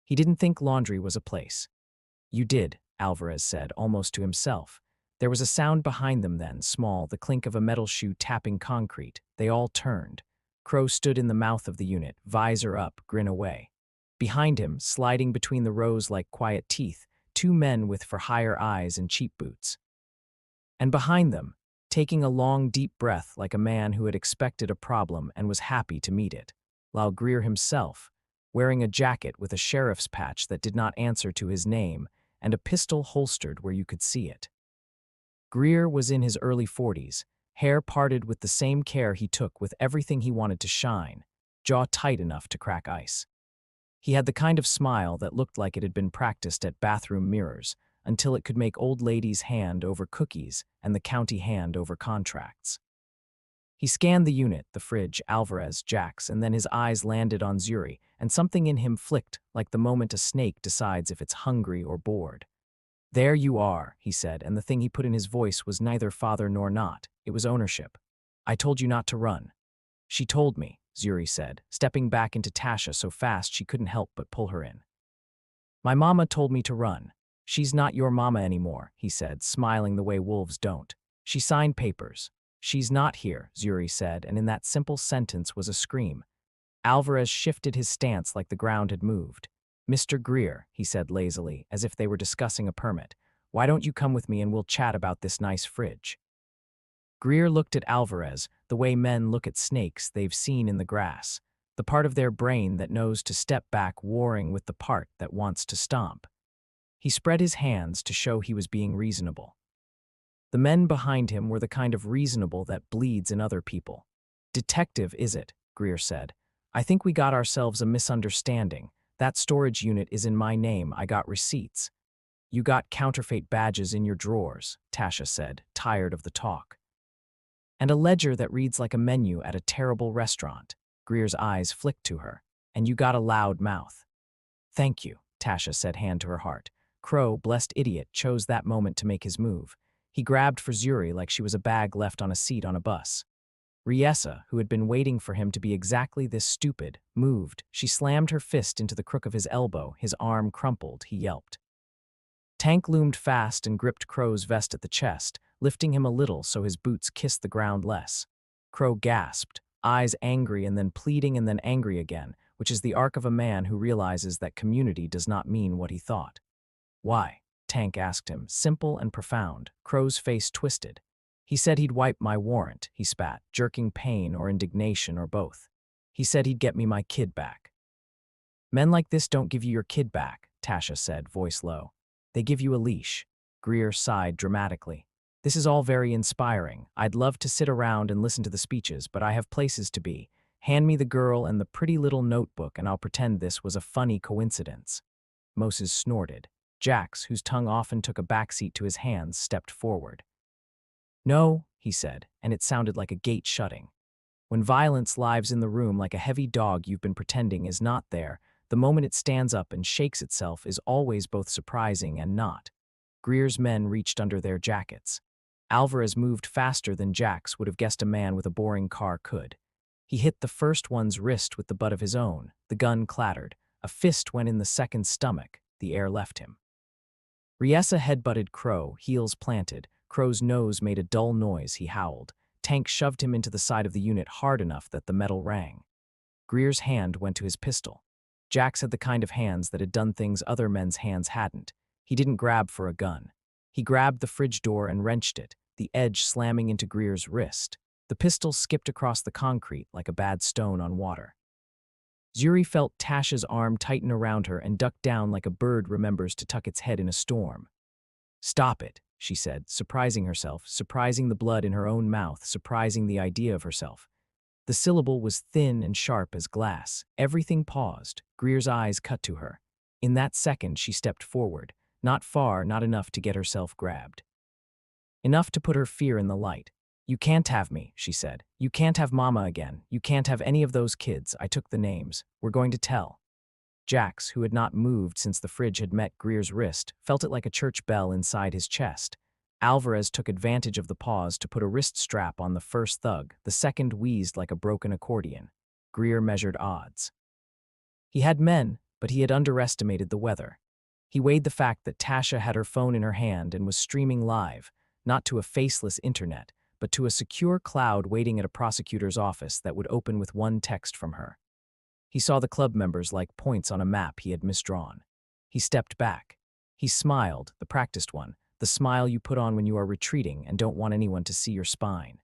A: He didn't think laundry was a place. You did, Alvarez said, almost to himself. There was a sound behind them then, small, the clink of a metal shoe tapping concrete. They all turned. Crow stood in the mouth of the unit, visor up, grin away. Behind him, sliding between the rows like quiet teeth, 2 men with for-hire eyes and cheap boots. And behind them, taking a long, deep breath like a man who had expected a problem and was happy to meet it, Lyle Greer himself, wearing a jacket with a sheriff's patch that did not answer to his name and a pistol holstered where you could see it. Greer was in his early 40s, hair parted with the same care he took with everything he wanted to shine, jaw tight enough to crack ice. He had the kind of smile that looked like it had been practiced at bathroom mirrors until it could make old ladies hand over cookies and the county hand over contracts. He scanned the unit, the fridge, Alvarez, Jax, and then his eyes landed on Zuri, and something in him flicked like the moment a snake decides if it's hungry or bored. There you are, he said, and the thing he put in his voice was neither father nor not. It was ownership. I told you not to run. She told me, Zuri said, stepping back into Tasha so fast she couldn't help but pull her in. My mama told me to run. She's not your mama anymore, he said, smiling the way wolves don't. She signed papers. She's not here, Zuri said, and in that simple sentence was a scream. Alvarez shifted his stance like the ground had moved. Mr. Greer, he said lazily, as if they were discussing a permit, why don't you come with me and we'll chat about this nice fridge? Greer looked at Alvarez the way men look at snakes they've seen in the grass, the part of their brain that knows to step back warring with the part that wants to stomp. He spread his hands to show he was being reasonable. The men behind him were the kind of reasonable that bleeds in other people. Detective, is it? Greer said. I think we got ourselves a misunderstanding. That storage unit is in my name. I got receipts. You got counterfeit badges in your drawers, Tasha said, tired of the talk. And a ledger that reads like a menu at a terrible restaurant. Greer's eyes flicked to her. And you got a loud mouth. Thank you, Tasha said, hand to her heart. Crow, blessed idiot, chose that moment to make his move. He grabbed for Zuri like she was a bag left on a seat on a bus. Riessa, who had been waiting for him to be exactly this stupid, moved. She slammed her fist into the crook of his elbow. His arm crumpled. He yelped. Tank loomed fast and gripped Crow's vest at the chest, lifting him a little so his boots kissed the ground less. Crow gasped, eyes angry and then pleading and then angry again, which is the arc of a man who realizes that community does not mean what he thought. Why? Tank asked him, simple and profound. Crow's face twisted. He said he'd wipe my warrant, he spat, jerking pain or indignation or both. He said he'd get me my kid back. Men like this don't give you your kid back, Tasha said, voice low. They give you a leash. Greer sighed dramatically. This is all very inspiring. I'd love to sit around and listen to the speeches, but I have places to be. Hand me the girl and the pretty little notebook and I'll pretend this was a funny coincidence. Moses snorted. Jax, whose tongue often took a backseat to his hands, stepped forward. No, he said, and it sounded like a gate shutting. When violence lives in the room like a heavy dog you've been pretending is not there, the moment it stands up and shakes itself is always both surprising and not. Greer's men reached under their jackets. Alvarez moved faster than Jax would have guessed a man with a boring car could. He hit the first one's wrist with the butt of his own. The gun clattered. A fist went in the second's stomach. The air left him. Riessa headbutted Crow, heels planted. Crow's nose made a dull noise. He howled. Tank shoved him into the side of the unit hard enough that the metal rang. Greer's hand went to his pistol. Jax had the kind of hands that had done things other men's hands hadn't. He didn't grab for a gun. He grabbed the fridge door and wrenched it, the edge slamming into Greer's wrist. The pistol skipped across the concrete like a bad stone on water. Zuri felt Tasha's arm tighten around her and ducked down like a bird remembers to tuck its head in a storm. Stop it, she said, surprising herself, surprising the blood in her own mouth, surprising the idea of herself. The syllable was thin and sharp as glass. Everything paused. Greer's eyes cut to her. In that second, she stepped forward. Not far, not enough to get herself grabbed. Enough to put her fear in the light. You can't have me, she said. You can't have Mama again. You can't have any of those kids. I took the names. We're going to tell. Jax, who had not moved since the fridge had met Greer's wrist, felt it like a church bell inside his chest. Alvarez took advantage of the pause to put a wrist strap on the first thug. The second wheezed like a broken accordion. Greer measured odds. He had men, but he had underestimated the weather. He weighed the fact that Tasha had her phone in her hand and was streaming live, not to a faceless internet, but to a secure cloud waiting at a prosecutor's office that would open with one text from her. He saw the club members like points on a map he had misdrawn. He stepped back. He smiled, the practiced one, the smile you put on when you are retreating and don't want anyone to see your spine.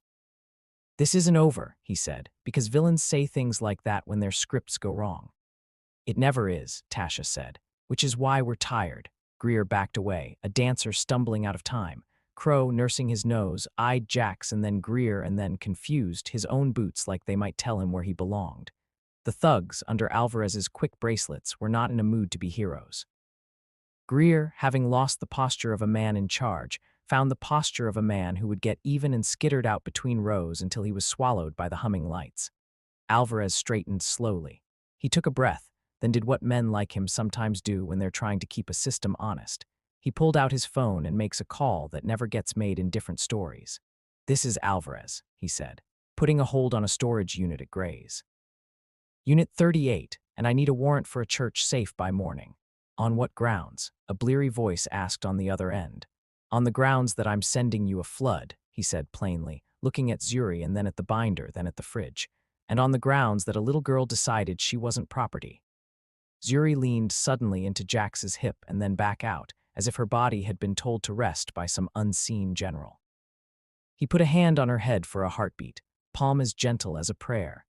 A: This isn't over, he said, because villains say things like that when their scripts go wrong. It never is, Tasha said, which is why we're tired. Greer backed away, a dancer stumbling out of time. Crow, nursing his nose, eyed Jax and then Greer and then, confused, his own boots like they might tell him where he belonged. The thugs, under Alvarez's quick bracelets, were not in a mood to be heroes. Greer, having lost the posture of a man in charge, found the posture of a man who would get even and skittered out between rows until he was swallowed by the humming lights. Alvarez straightened slowly. He took a breath, then did what men like him sometimes do when they're trying to keep a system honest. He pulled out his phone and makes a call that never gets made in different stories. "This is Alvarez," he said, putting a hold on a storage unit at Gray's. "Unit 38, and I need a warrant for a church safe by morning." "On what grounds?" a bleary voice asked on the other end. "On the grounds that I'm sending you a flood," he said plainly, looking at Zuri and then at the binder, then at the fridge. "And on the grounds that a little girl decided she wasn't property." Zuri leaned suddenly into Jax's hip and then back out, as if her body had been told to rest by some unseen general. He put a hand on her head for a heartbeat, palm as gentle as a prayer.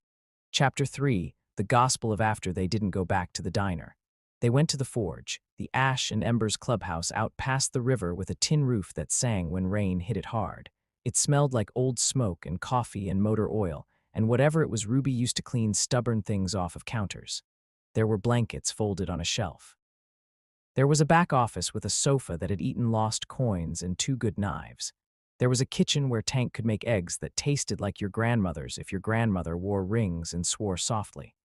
A: Chapter 3, The Gospel of After They Didn't Go Back to the Diner. They went to the Forge, the Ash and Embers clubhouse out past the river with a tin roof that sang when rain hit it hard. It smelled like old smoke and coffee and motor oil, and whatever it was Ruby used to clean stubborn things off of counters. There were blankets folded on a shelf. There was a back office with a sofa that had eaten lost coins and 2 good knives. There was a kitchen where Tank could make eggs that tasted like your grandmother's if your grandmother wore rings and swore softly.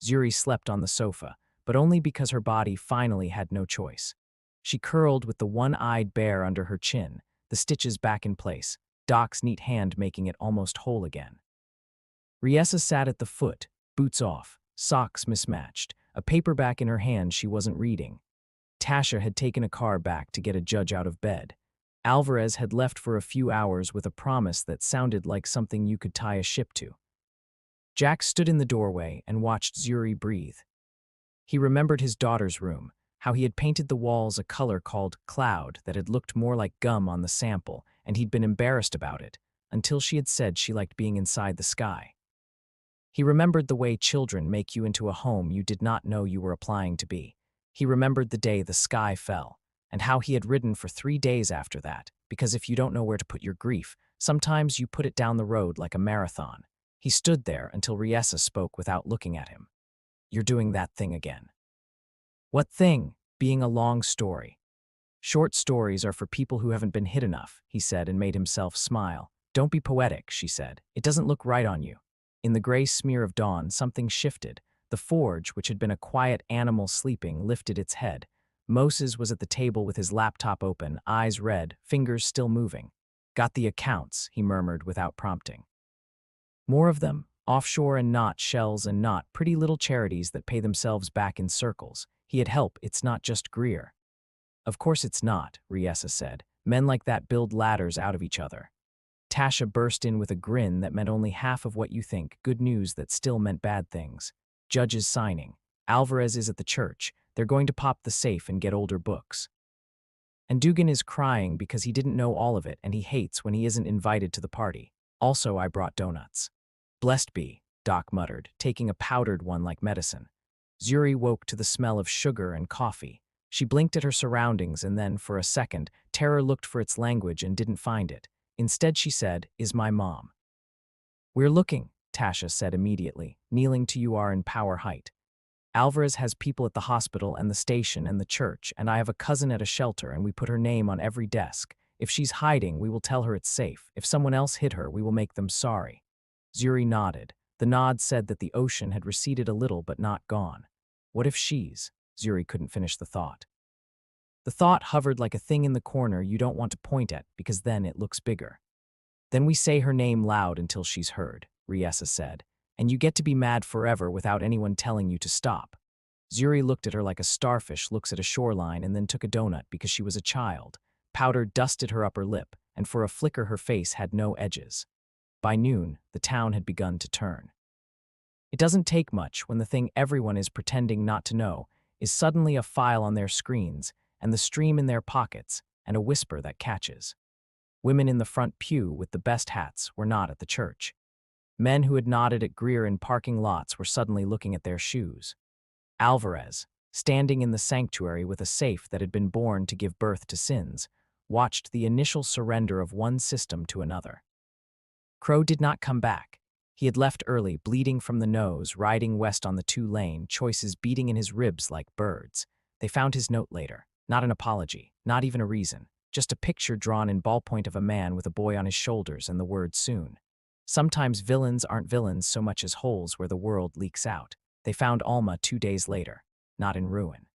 A: Zuri slept on the sofa, but only because her body finally had no choice. She curled with the one-eyed bear under her chin, the stitches back in place, Doc's neat hand making it almost whole again. Riessa sat at the foot, boots off, socks mismatched, a paperback in her hand she wasn't reading. Tasha had taken a car back to get a judge out of bed. Alvarez had left for a few hours with a promise that sounded like something you could tie a ship to. Jack stood in the doorway and watched Zuri breathe. He remembered his daughter's room, how he had painted the walls a color called cloud that had looked more like gum on the sample, and he'd been embarrassed about it, until she had said she liked being inside the sky. He remembered the way children make you into a home you did not know you were applying to be. He remembered the day the sky fell, and how he had ridden for 3 days after that, because if you don't know where to put your grief, sometimes you put it down the road like a marathon. He stood there until Riessa spoke without looking at him. "You're doing that thing again." "What thing?" "Being a long story. Short stories are for people who haven't been hit enough," he said and made himself smile. "Don't be poetic," she said. "It doesn't look right on you." In the gray smear of dawn, something shifted. The Forge, which had been a quiet animal sleeping, lifted its head. Moses was at the table with his laptop open, eyes red, fingers still moving. "Got the accounts," he murmured without prompting. "More of them, offshore and not, shells and not, pretty little charities that pay themselves back in circles. He had help, it's not just Greer." "Of course it's not," Riessa said. "Men like that build ladders out of each other." Tasha burst in with a grin that meant only half of what you think, good news that still meant bad things. "Judge is signing. Alvarez is at the church. They're going to pop the safe and get older books. And Dugan is crying because he didn't know all of it and he hates when he isn't invited to the party. Also, I brought donuts." "Blessed be," Doc muttered, taking a powdered one like medicine. Zuri woke to the smell of sugar and coffee. She blinked at her surroundings and then, for a second, terror looked for its language and didn't find it. Instead, she said, "Is my mom?" "We're looking," Tasha said immediately, kneeling to you are in power height. "Alvarez has people at the hospital and the station and the church, and I have a cousin at a shelter and we put her name on every desk. If she's hiding, we will tell her it's safe. If someone else hit her, we will make them sorry." Zuri nodded. The nod said that the ocean had receded a little but not gone. "What if she's—" Zuri couldn't finish the thought. The thought hovered like a thing in the corner you don't want to point at because then it looks bigger. "Then we say her name loud until she's heard," Riessa said, "and you get to be mad forever without anyone telling you to stop." Zuri looked at her like a starfish looks at a shoreline and then took a donut because she was a child. Powder dusted her upper lip, and for a flicker her face had no edges. By noon, the town had begun to turn. It doesn't take much when the thing everyone is pretending not to know is suddenly a file on their screens, and the stream in their pockets, and a whisper that catches. Women in the front pew with the best hats were not at the church. Men who had nodded at Greer in parking lots were suddenly looking at their shoes. Alvarez, standing in the sanctuary with a safe that had been born to give birth to sins, watched the initial surrender of one system to another. Crow did not come back. He had left early, bleeding from the nose, riding west on the 2-lane, choices beating in his ribs like birds. They found his note later. Not an apology, not even a reason, just a picture drawn in ballpoint of a man with a boy on his shoulders and the word soon. Sometimes villains aren't villains so much as holes where the world leaks out. They found Alma 2 days later, not in ruin.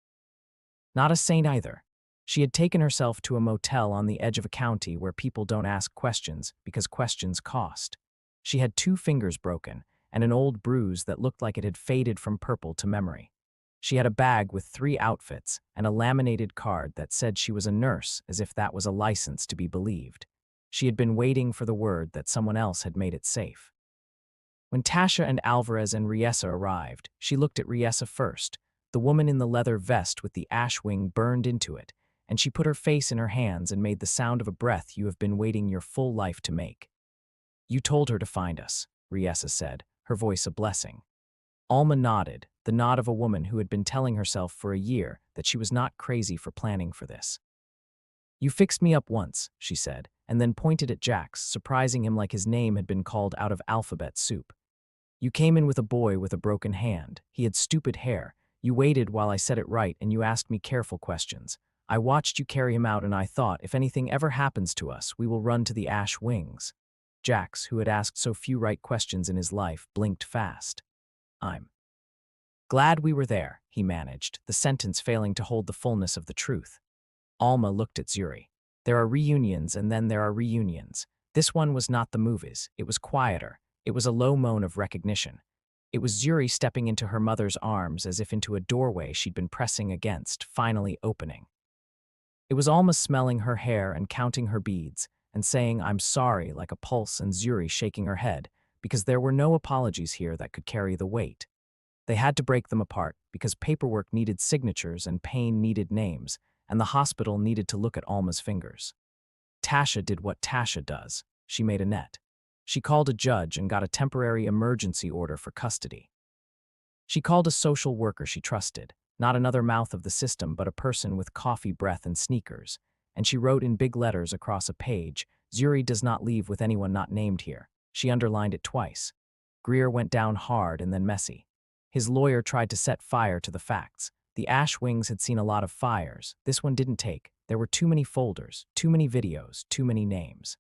A: Not a saint either. She had taken herself to a motel on the edge of a county where people don't ask questions because questions cost. She had 2 fingers broken and an old bruise that looked like it had faded from purple to memory. She had a bag with 3 outfits and a laminated card that said she was a nurse, as if that was a license to be believed. She had been waiting for the word that someone else had made it safe. When Tasha and Alvarez and Riessa arrived, she looked at Riessa first, the woman in the leather vest with the ash wing burned into it, and she put her face in her hands and made the sound of a breath you have been waiting your full life to make. "You told her to find us," Riessa said, her voice a blessing. Alma nodded, the nod of a woman who had been telling herself for a year that she was not crazy for planning for this. "You fixed me up once," she said, and then pointed at Jax, surprising him like his name had been called out of alphabet soup. "You came in with a boy with a broken hand. He had stupid hair. You waited while I said it right and you asked me careful questions. I watched you carry him out and I thought, if anything ever happens to us, we will run to the ash wings." Jax, who had asked so few right questions in his life, blinked fast. "I'm glad we were there," he managed, the sentence failing to hold the fullness of the truth. Alma looked at Zuri. "There are reunions and then there are reunions. This one was not the movies. It was quieter. It was a low moan of recognition. It was Zuri stepping into her mother's arms as if into a doorway she'd been pressing against, finally opening. It was Alma smelling her hair and counting her beads, and saying, "I'm sorry," like a pulse, and Zuri shaking her head, because there were no apologies here that could carry the weight. They had to break them apart, because paperwork needed signatures and pain needed names, and the hospital needed to look at Alma's fingers. Tasha did what Tasha does. She made a net. She called a judge and got a temporary emergency order for custody. She called a social worker she trusted, not another mouth of the system, but a person with coffee breath and sneakers, and she wrote in big letters across a page, "Zuri does not leave with anyone not named here." She underlined it twice. Greer went down hard and then messy. His lawyer tried to set fire to the facts. The Ash Wings had seen a lot of fires. This one didn't take. There were too many folders, too many videos, too many names.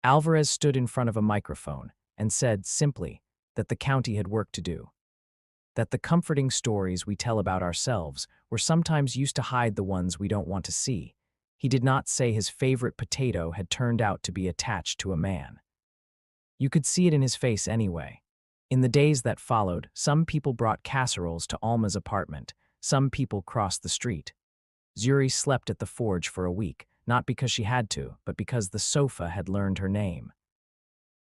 A: Alvarez stood in front of a microphone and said, simply, that the county had work to do. That the comforting stories we tell about ourselves were sometimes used to hide the ones we don't want to see. He did not say his favorite potato had turned out to be attached to a man. You could see it in his face anyway. In the days that followed, some people brought casseroles to Alma's apartment. Some people crossed the street. Zuri slept at the forge for a week, not because she had to, but because the sofa had learned her name.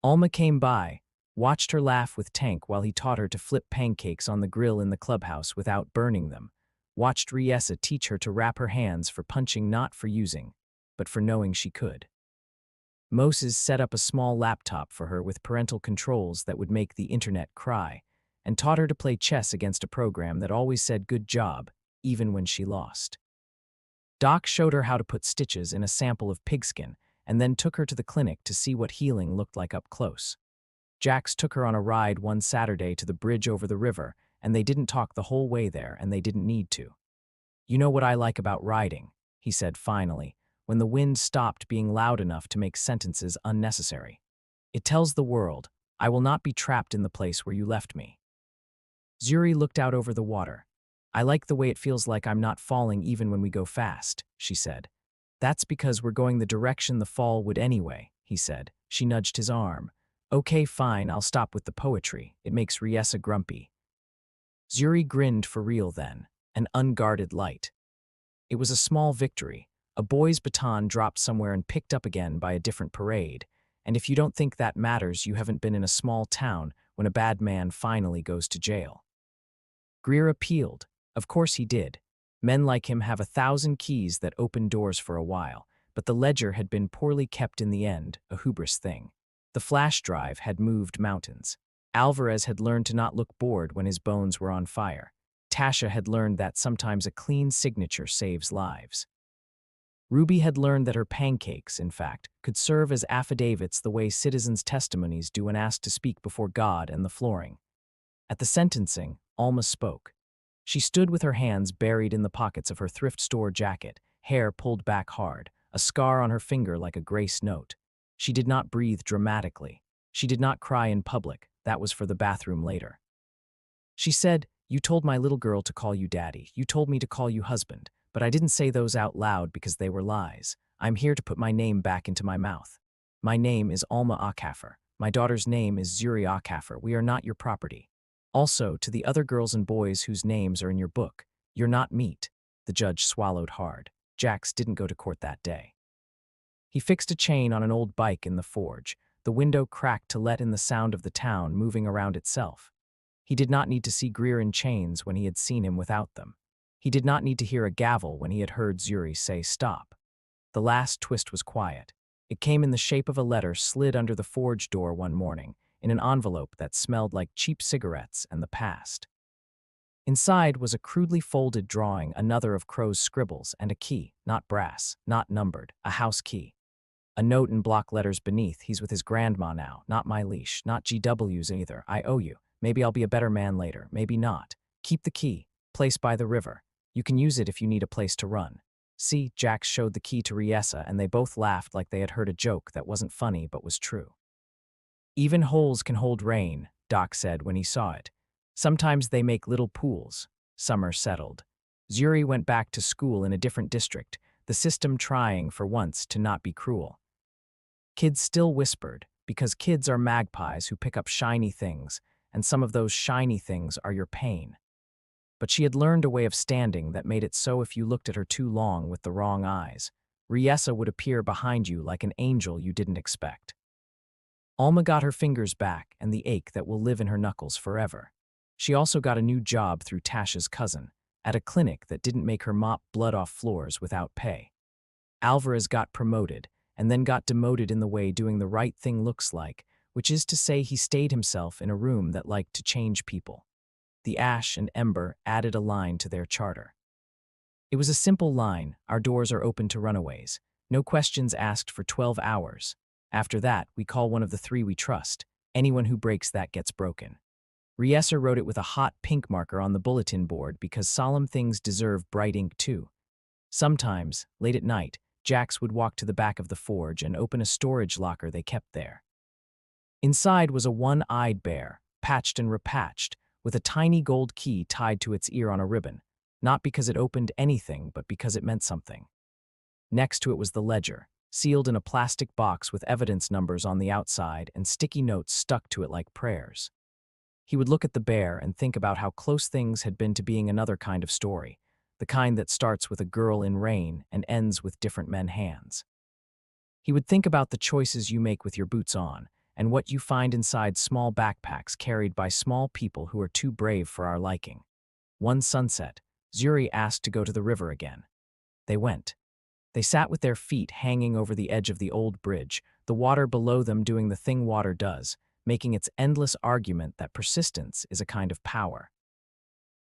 A: Alma came by, watched her laugh with Tank while he taught her to flip pancakes on the grill in the clubhouse without burning them, watched Riessa teach her to wrap her hands for punching, not for using, but for knowing she could. Moses set up a small laptop for her with parental controls that would make the internet cry, and taught her to play chess against a program that always said good job, even when she lost. Doc showed her how to put stitches in a sample of pigskin and then took her to the clinic to see what healing looked like up close. Jax took her on a ride one Saturday to the bridge over the river, and they didn't talk the whole way there, and they didn't need to. "You know what I like about riding," he said finally, when the wind stopped being loud enough to make sentences unnecessary. "It tells the world, I will not be trapped in the place where you left me." Zuri looked out over the water. "I like the way it feels like I'm not falling even when we go fast," she said. "That's because we're going the direction the fall would anyway," he said. She nudged his arm. "Okay, fine, I'll stop with the poetry. It makes Riessa grumpy." Zuri grinned for real then, an unguarded light. It was a small victory, a boy's baton dropped somewhere and picked up again by a different parade, and if you don't think that matters, you haven't been in a small town when a bad man finally goes to jail. Greer appealed. Of course he did. Men like him have 1,000 keys that open doors for a while, but the ledger had been poorly kept in the end, a hubris thing. The flash drive had moved mountains. Alvarez had learned to not look bored when his bones were on fire. Tasha had learned that sometimes a clean signature saves lives. Ruby had learned that her pancakes, in fact, could serve as affidavits the way citizens' testimonies do when asked to speak before God and the flooring. At the sentencing, Alma spoke. She stood with her hands buried in the pockets of her thrift store jacket, hair pulled back hard, a scar on her finger like a grace note. She did not breathe dramatically. She did not cry in public. That was for the bathroom later. She said, "You told my little girl to call you daddy. You told me to call you husband. But I didn't say those out loud because they were lies. I'm here to put my name back into my mouth. My name is Alma Akaffer. My daughter's name is Zuri Akaffer. We are not your property. Also, to the other girls and boys whose names are in your book, you're not meat. The judge swallowed hard. Jax didn't go to court that day. He fixed a chain on an old bike in the forge. The window cracked to let in the sound of the town moving around itself. He did not need to see Greer in chains when he had seen him without them. He did not need to hear a gavel when he had heard Zuri say stop. The last twist was quiet. It came in the shape of a letter slid under the forge door one morning, in an envelope that smelled like cheap cigarettes and the past. Inside was a crudely folded drawing, another of Crow's scribbles, and a key, not brass, not numbered, a house key. A note in block letters beneath, he's with his grandma now, not my leash, not GW's either, I owe you. Maybe I'll be a better man later, maybe not. Keep the key, place by the river. You can use it if you need a place to run. See, Jax showed the key to Riessa and they both laughed like they had heard a joke that wasn't funny but was true. Even holes can hold rain, Doc said when he saw it. Sometimes they make little pools. Summer settled. Zuri went back to school in a different district, the system trying, for once, to not be cruel. Kids still whispered, because kids are magpies who pick up shiny things, and some of those shiny things are your pain. But she had learned a way of standing that made it so if you looked at her too long with the wrong eyes, Riessa would appear behind you like an angel you didn't expect. Alma got her fingers back and the ache that will live in her knuckles forever. She also got a new job through Tasha's cousin, at a clinic that didn't make her mop blood off floors without pay. Alvarez got promoted, and then got demoted in the way doing the right thing looks like, which is to say he stayed himself in a room that liked to change people. The Ash and Ember added a line to their charter. It was a simple line, our doors are open to runaways. No questions asked for 12 hours. After that, we call one of the 3 we trust. Anyone who breaks that gets broken. Riessa wrote it with a hot pink marker on the bulletin board because solemn things deserve bright ink too. Sometimes, late at night, Jax would walk to the back of the forge and open a storage locker they kept there. Inside was a one-eyed bear, patched and repatched, with a tiny gold key tied to its ear on a ribbon, not because it opened anything, but because it meant something. Next to it was the ledger, sealed in a plastic box with evidence numbers on the outside and sticky notes stuck to it like prayers. He would look at the bear and think about how close things had been to being another kind of story, the kind that starts with a girl in rain and ends with different men hands. He would think about the choices you make with your boots on, and what you find inside small backpacks carried by small people who are too brave for our liking. One sunset, Zuri asked to go to the river again. They went. They sat with their feet hanging over the edge of the old bridge, the water below them doing the thing water does, making its endless argument that persistence is a kind of power.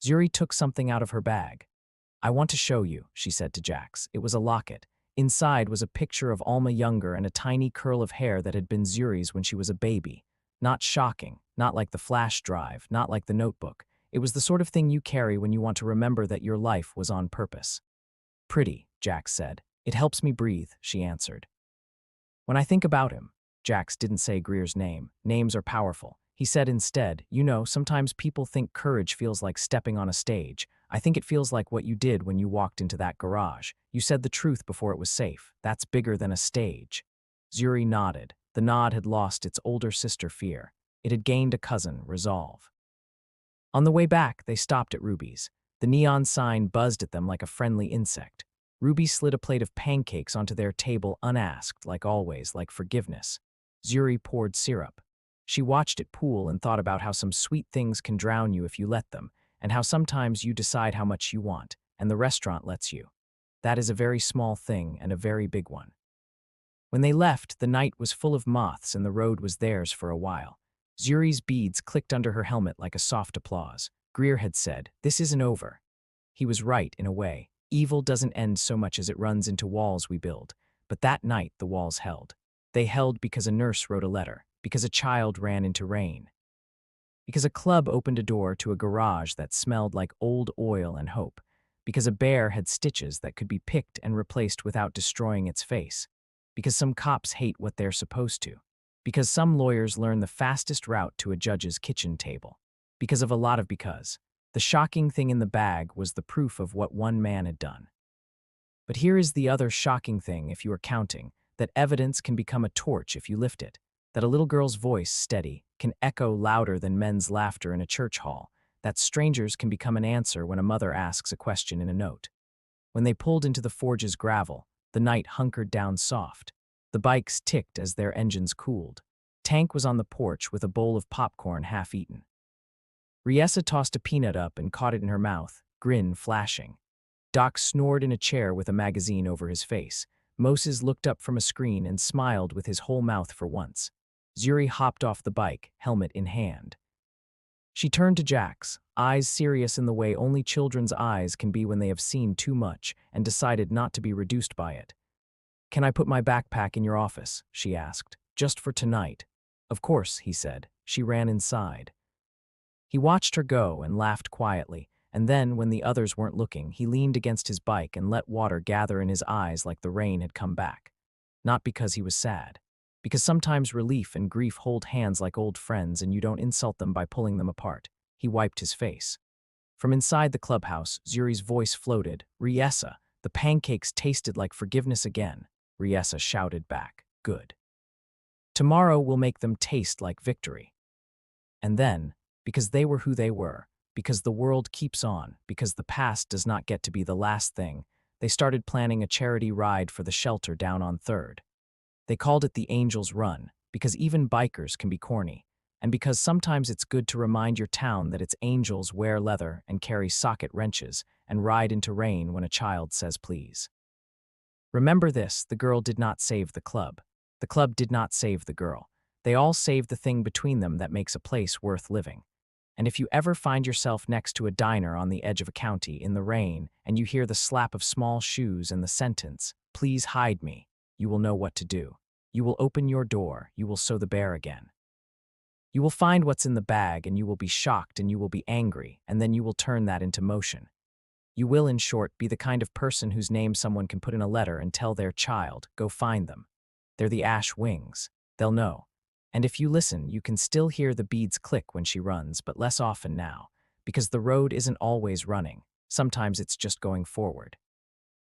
A: Zuri took something out of her bag. I want to show you, she said to Jax. It was a locket. Inside was a picture of Alma younger and a tiny curl of hair that had been Zuri's when she was a baby. Not shocking, not like the flash drive, not like the notebook. It was the sort of thing you carry when you want to remember that your life was on purpose. Pretty, Jax said. It helps me breathe, she answered. When I think about him, Jax didn't say Greer's name. Names are powerful. He said instead, you know, sometimes people think courage feels like stepping on a stage. I think it feels like what you did when you walked into that garage. You said the truth before it was safe. That's bigger than a stage. Zuri nodded. The nod had lost its older sister fear. It had gained a cousin, resolve. On the way back, they stopped at Ruby's. The neon sign buzzed at them like a friendly insect. Ruby slid a plate of pancakes onto their table unasked, like always, like forgiveness. Zuri poured syrup. She watched it pool and thought about how some sweet things can drown you if you let them, and how sometimes you decide how much you want, and the restaurant lets you. That is a very small thing and a very big one. When they left, the night was full of moths and the road was theirs for a while. Zuri's beads clicked under her helmet like a soft applause. Greer had said, "This isn't over." He was right, in a way. Evil doesn't end so much as it runs into walls we build. But that night, the walls held. They held because a nurse wrote a letter, because a child ran into rain, because a club opened a door to a garage that smelled like old oil and hope, because a bear had stitches that could be picked and replaced without destroying its face, because some cops hate what they're supposed to, because some lawyers learn the fastest route to a judge's kitchen table, because of a lot of because. The shocking thing in the bag was the proof of what one man had done. But here is the other shocking thing, if you are counting, that evidence can become a torch if you lift it, that a little girl's voice, steady, can echo louder than men's laughter in a church hall, that strangers can become an answer when a mother asks a question in a note. When they pulled into the forge's gravel, the night hunkered down soft. The bikes ticked as their engines cooled. Tank was on the porch with a bowl of popcorn half eaten. Riessa tossed a peanut up and caught it in her mouth, grin flashing. Doc snored in a chair with a magazine over his face. Moses looked up from a screen and smiled with his whole mouth for once. Zuri hopped off the bike, helmet in hand. She turned to Jax, eyes serious in the way only children's eyes can be when they have seen too much, and decided not to be reduced by it. "Can I put my backpack in your office?" she asked. "Just for tonight." "Of course," he said. She ran inside. He watched her go and laughed quietly, and then, when the others weren't looking, he leaned against his bike and let water gather in his eyes like the rain had come back. Not because he was sad. Because sometimes relief and grief hold hands like old friends and you don't insult them by pulling them apart. He wiped his face. From inside the clubhouse, Zuri's voice floated. "Riessa, the pancakes tasted like forgiveness again." Riessa shouted back. "Good. Tomorrow we'll make them taste like victory." And then, because they were who they were, because the world keeps on, because the past does not get to be the last thing, they started planning a charity ride for the shelter down on 3rd. They called it the Angel's Run, because even bikers can be corny, and because sometimes it's good to remind your town that its angels wear leather and carry socket wrenches and ride into rain when a child says please. Remember this, the girl did not save the club. The club did not save the girl. They all saved the thing between them that makes a place worth living. And if you ever find yourself next to a diner on the edge of a county in the rain and you hear the slap of small shoes and the sentence, "Please hide me," you will know what to do. You will open your door, you will sew the bear again. You will find what's in the bag and you will be shocked and you will be angry, and then you will turn that into motion. You will, in short, be the kind of person whose name someone can put in a letter and tell their child, "Go find them. They're the ash wings. They'll know." And if you listen, you can still hear the beads click when she runs, but less often now, because the road isn't always running. Sometimes it's just going forward.